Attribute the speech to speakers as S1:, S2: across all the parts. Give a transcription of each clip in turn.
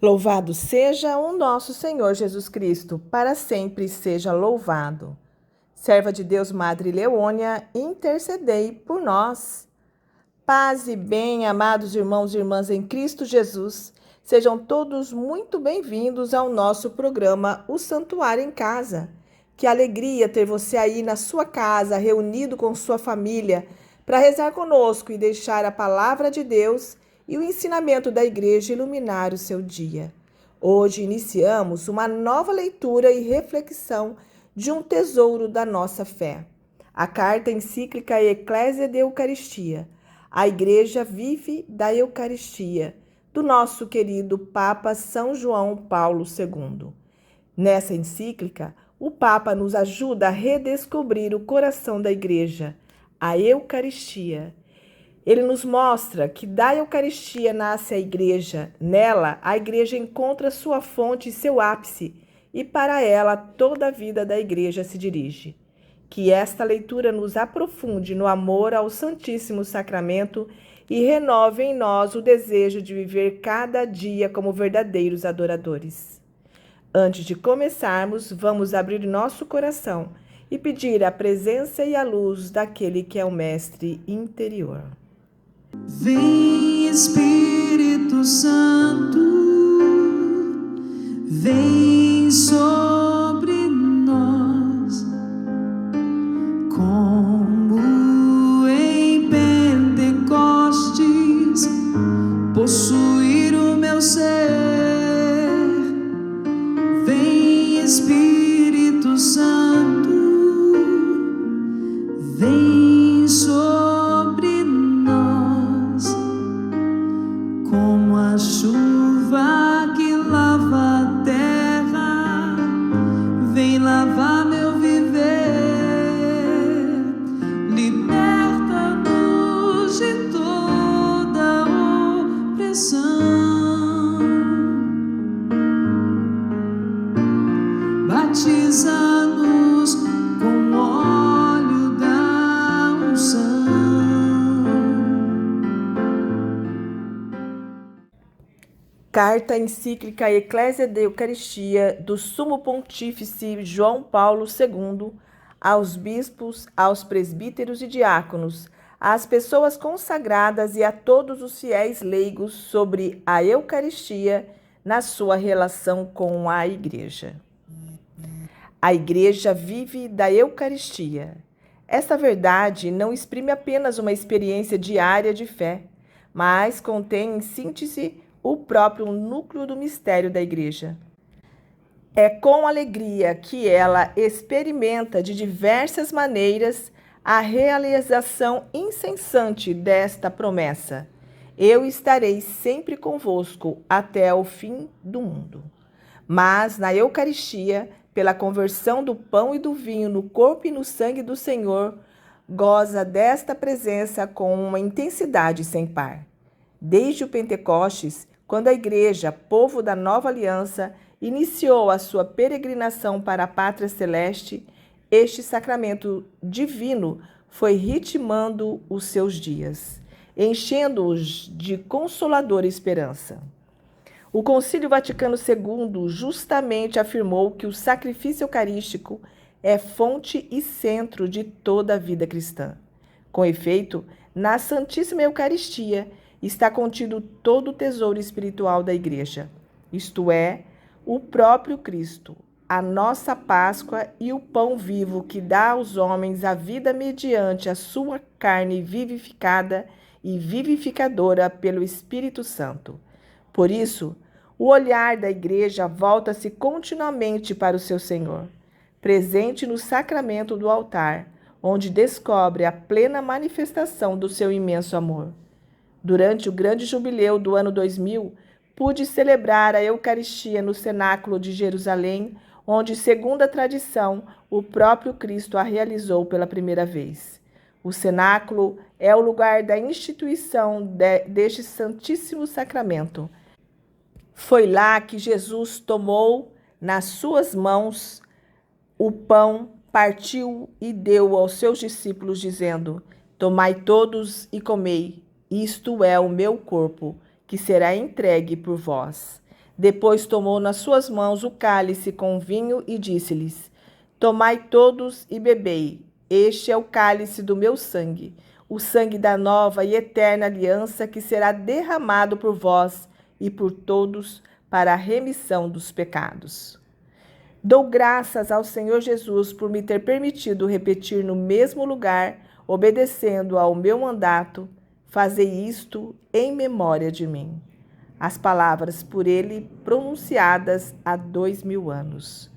S1: Louvado seja o nosso Senhor Jesus Cristo, para sempre seja louvado. Serva de Deus, Madre Leônia, intercedei por nós. Paz e bem, amados irmãos e irmãs em Cristo Jesus, sejam todos muito bem-vindos ao nosso programa O Santuário em Casa. Que alegria ter você aí na sua casa, reunido com sua família, para rezar conosco e deixar a palavra de Deus e o ensinamento da igreja iluminar o seu dia. Hoje iniciamos uma nova leitura e reflexão de um tesouro da nossa fé. A carta encíclica Ecclesia de Eucaristia. A igreja vive da Eucaristia, do nosso querido Papa São João Paulo II. Nessa encíclica, o Papa nos ajuda a redescobrir o coração da igreja, a Eucaristia. Ele nos mostra que da Eucaristia nasce a igreja. Nela, a igreja encontra sua fonte e seu ápice, e para ela toda a vida da igreja se dirige. Que esta leitura nos aprofunde no amor ao Santíssimo Sacramento e renove em nós o desejo de viver cada dia como verdadeiros adoradores. Antes de começarmos, vamos abrir nosso coração e pedir a presença e a luz daquele que é o Mestre interior.
S2: Vem Espírito Santo, vem sobre nós, como em Pentecostes, possuir o meu ser. Vem Espírito Santo, vem sobre nós, como a chuva que lava a terra, vem lavar meu viver, liberta-nos de toda opressão, batiza-nos com óleo da unção.
S1: Carta encíclica Ecclesia de Eucaristia do Sumo Pontífice João Paulo II aos bispos, aos presbíteros e diáconos, às pessoas consagradas e a todos os fiéis leigos sobre a Eucaristia na sua relação com a Igreja. A Igreja vive da Eucaristia. Esta verdade não exprime apenas uma experiência diária de fé, mas contém em síntese o próprio núcleo do mistério da Igreja. É com alegria que ela experimenta de diversas maneiras a realização incessante desta promessa: eu estarei sempre convosco até o fim do mundo. Mas na Eucaristia, pela conversão do pão e do vinho no corpo e no sangue do Senhor, goza desta presença com uma intensidade sem par. Desde o Pentecostes, quando a Igreja, povo da nova aliança, iniciou a sua peregrinação para a pátria celeste, este sacramento divino foi ritmando os seus dias, enchendo-os de consoladora esperança. O Concílio Vaticano II justamente afirmou que o sacrifício eucarístico é fonte e centro de toda a vida cristã. Com efeito, na Santíssima Eucaristia está contido todo o tesouro espiritual da Igreja, isto é, o próprio Cristo, a nossa Páscoa e o pão vivo que dá aos homens a vida mediante a sua carne vivificada e vivificadora pelo Espírito Santo. Por isso, o olhar da Igreja volta-se continuamente para o seu Senhor, presente no sacramento do altar, onde descobre a plena manifestação do seu imenso amor. Durante o grande jubileu do ano 2000, pude celebrar a Eucaristia no cenáculo de Jerusalém, onde, segundo a tradição, o próprio Cristo a realizou pela primeira vez. O cenáculo é o lugar da instituição deste Santíssimo Sacramento. Foi lá que Jesus tomou nas suas mãos o pão, partiu e deu aos seus discípulos, dizendo: tomai todos e comei, isto é o meu corpo, que será entregue por vós. Depois tomou nas suas mãos o cálice com vinho e disse-lhes: Tomai todos e bebei. Este é o cálice do meu sangue, o sangue da nova e eterna aliança que será derramado por vós e por todos para a remissão dos pecados. Dou graças ao Senhor Jesus por me ter permitido repetir no mesmo lugar, obedecendo ao meu mandato, fazei isto em memória de mim. As palavras por ele pronunciadas há 2000 anos.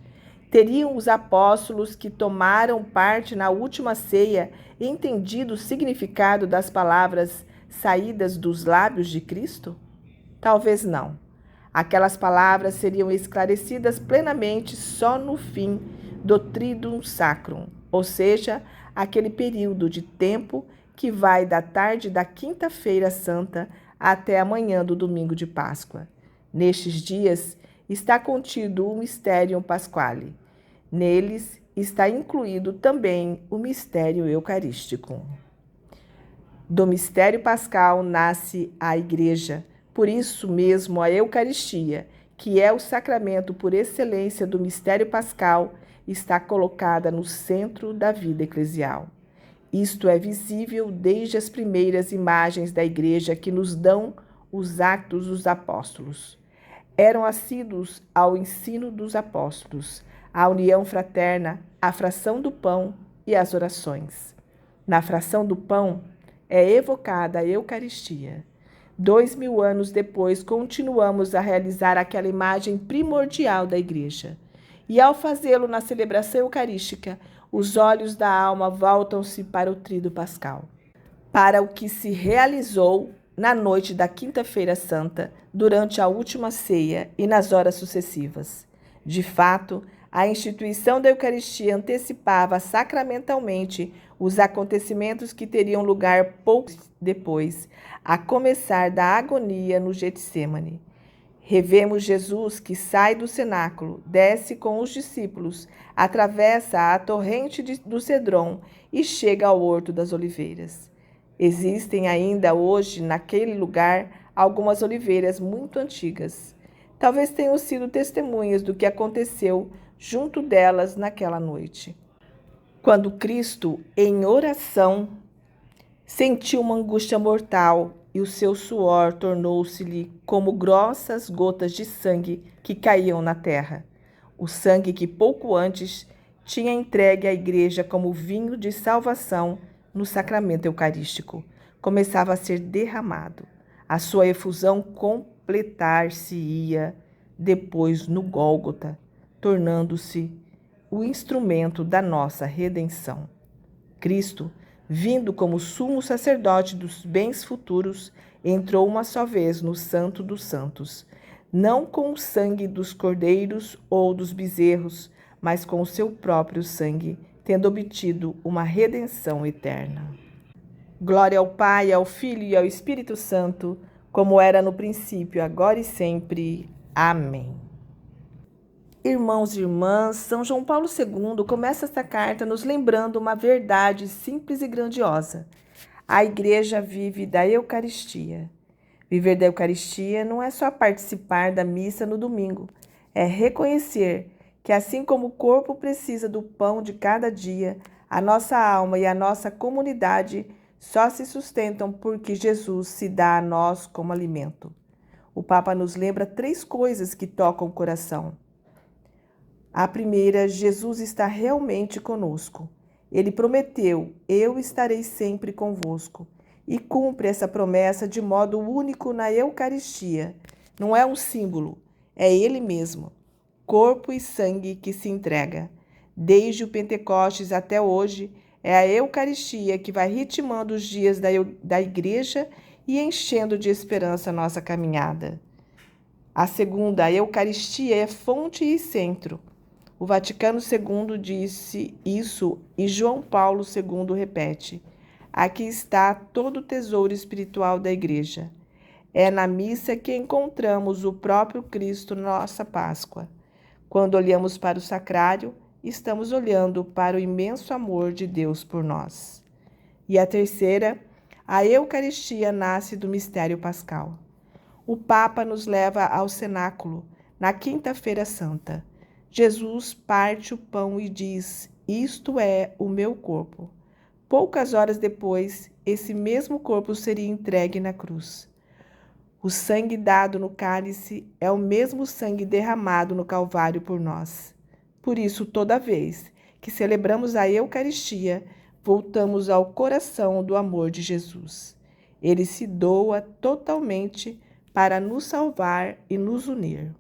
S1: Teriam os apóstolos que tomaram parte na última ceia entendido o significado das palavras saídas dos lábios de Cristo? Talvez não. Aquelas palavras seriam esclarecidas plenamente só no fim do Triduum Sacrum, ou seja, aquele período de tempo que vai da tarde da Quinta-feira Santa até a manhã do domingo de Páscoa. Nestes dias está contido o Mysterium Pasquale. Neles está incluído também o mistério eucarístico. Do mistério pascal nasce a Igreja. Por isso mesmo, a Eucaristia, que é o sacramento por excelência do mistério pascal, está colocada no centro da vida eclesial. Isto é visível desde as primeiras imagens da Igreja que nos dão os Atos dos Apóstolos. Eram assíduos ao ensino dos apóstolos, à união fraterna, à fração do pão e às orações. Na fração do pão é evocada a Eucaristia. 2000 anos depois, continuamos a realizar aquela imagem primordial da Igreja. E ao fazê-lo na celebração eucarística, os olhos da alma voltam-se para o Tríduo Pascal, para o que se realizou na noite da Quinta-feira Santa, durante a última ceia e nas horas sucessivas. De fato, a instituição da Eucaristia antecipava sacramentalmente os acontecimentos que teriam lugar pouco depois, a começar da agonia no Getsêmani. Revemos Jesus que sai do cenáculo, desce com os discípulos, atravessa a torrente do Cedron e chega ao Horto das Oliveiras. Existem ainda hoje, naquele lugar, algumas oliveiras muito antigas. Talvez tenham sido testemunhas do que aconteceu junto delas naquela noite. Quando Cristo, em oração, sentiu uma angústia mortal e o seu suor tornou-se-lhe como grossas gotas de sangue que caíam na terra. O sangue que pouco antes tinha entregue à Igreja como vinho de salvação no sacramento eucarístico, começava a ser derramado. A sua efusão completar-se-ia depois no Gólgota, tornando-se o instrumento da nossa redenção. Cristo, vindo como sumo sacerdote dos bens futuros, entrou uma só vez no Santo dos Santos, não com o sangue dos cordeiros ou dos bezerros, mas com o seu próprio sangue, tendo obtido uma redenção eterna. Glória ao Pai, ao Filho e ao Espírito Santo, como era no princípio, agora e sempre. Amém. Irmãos e irmãs, São João Paulo II começa esta carta nos lembrando uma verdade simples e grandiosa. A Igreja vive da Eucaristia. Viver da Eucaristia não é só participar da missa no domingo, é reconhecer que assim como o corpo precisa do pão de cada dia, a nossa alma e a nossa comunidade só se sustentam porque Jesus se dá a nós como alimento. O Papa nos lembra 3 coisas que tocam o coração. A primeira, Jesus está realmente conosco. Ele prometeu, eu estarei sempre convosco. E cumpre essa promessa de modo único na Eucaristia. Não é um símbolo, é Ele mesmo, corpo e sangue que se entrega. Desde o Pentecostes até hoje, é a Eucaristia que vai ritmando os dias da Igreja e enchendo de esperança a nossa caminhada. A segunda, a Eucaristia é fonte e centro. O Vaticano II disse isso e João Paulo II repete. Aqui está todo o tesouro espiritual da Igreja. É na missa que encontramos o próprio Cristo na nossa Páscoa. Quando olhamos para o sacrário, estamos olhando para o imenso amor de Deus por nós. E a terceira, a Eucaristia nasce do mistério pascal. O Papa nos leva ao cenáculo, na Quinta-feira Santa. Jesus parte o pão e diz: "Isto é o meu corpo." Poucas horas depois, esse mesmo corpo seria entregue na cruz. O sangue dado no cálice é o mesmo sangue derramado no Calvário por nós. Por isso, toda vez que celebramos a Eucaristia, voltamos ao coração do amor de Jesus. Ele se doa totalmente para nos salvar e nos unir.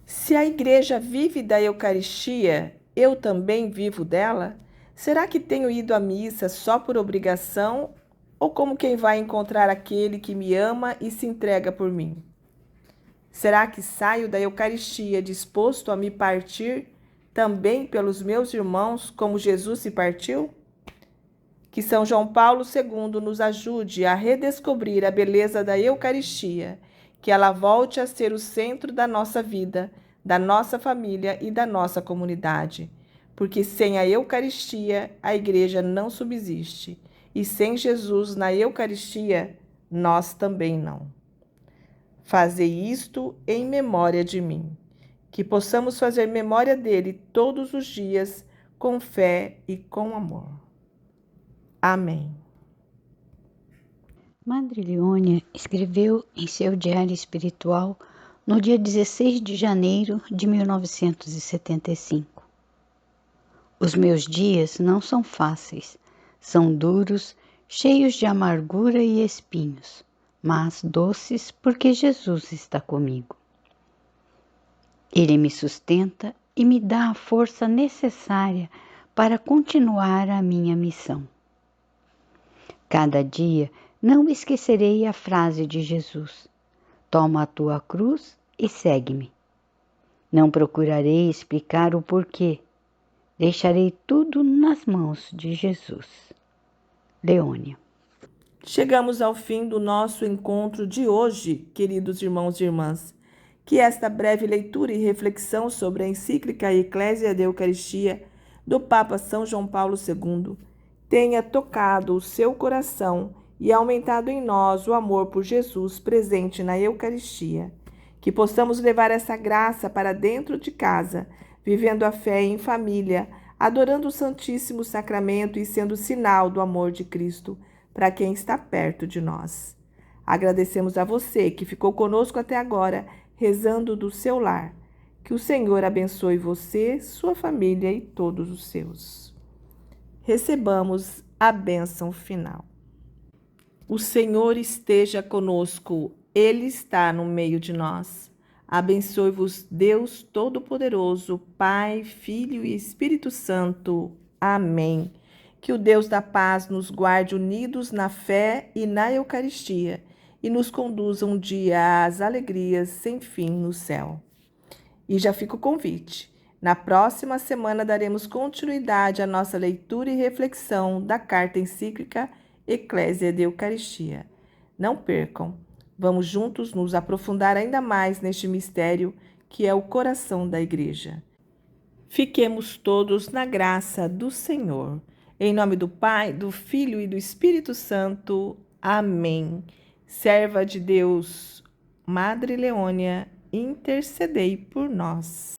S1: Se a Igreja vive da Eucaristia, eu também vivo dela? Será que tenho ido à missa só por obrigação ou como quem vai encontrar aquele que me ama e se entrega por mim? Será que saio da Eucaristia disposto a me partir também pelos meus irmãos como Jesus se partiu? Que São João Paulo II nos ajude a redescobrir a beleza da Eucaristia, que ela volte a ser o centro da nossa vida, da nossa família e da nossa comunidade. Porque sem a Eucaristia, a Igreja não subsiste. E sem Jesus na Eucaristia, nós também não. Fazei isto em memória de mim. Que possamos fazer memória dele todos os dias, com fé e com amor. Amém.
S3: Madre Leônia escreveu em seu diário espiritual no dia 16 de janeiro de 1975. Os meus dias não são fáceis, são duros, cheios de amargura e espinhos, mas doces porque Jesus está comigo. Ele me sustenta e me dá a força necessária para continuar a minha missão. Cada dia não esquecerei a frase de Jesus: "Toma a tua cruz e segue-me." Não procurarei explicar o porquê. Deixarei tudo nas mãos de Jesus. Leônia.
S1: Chegamos ao fim do nosso encontro de hoje, queridos irmãos e irmãs. Que esta breve leitura e reflexão sobre a encíclica Ecclesia de Eucaristia do Papa São João Paulo II tenha tocado o seu coração e aumentado em nós o amor por Jesus presente na Eucaristia. Que possamos levar essa graça para dentro de casa, vivendo a fé em família, adorando o Santíssimo Sacramento e sendo sinal do amor de Cristo para quem está perto de nós. Agradecemos a você que ficou conosco até agora, rezando do seu lar. Que o Senhor abençoe você, sua família e todos os seus. Recebamos a bênção final. O Senhor esteja conosco, Ele está no meio de nós. Abençoe-vos Deus Todo-Poderoso, Pai, Filho e Espírito Santo. Amém. Que o Deus da paz nos guarde unidos na fé e na Eucaristia e nos conduza um dia às alegrias sem fim no céu. E já fica o convite. Na próxima semana daremos continuidade à nossa leitura e reflexão da carta encíclica Ecclesia de Eucaristia. Não percam. Vamos juntos nos aprofundar ainda mais neste mistério que é o coração da Igreja. Fiquemos todos na graça do Senhor. Em nome do Pai, do Filho e do Espírito Santo. Amém. Serva de Deus, Madre Leônia, intercedei por nós.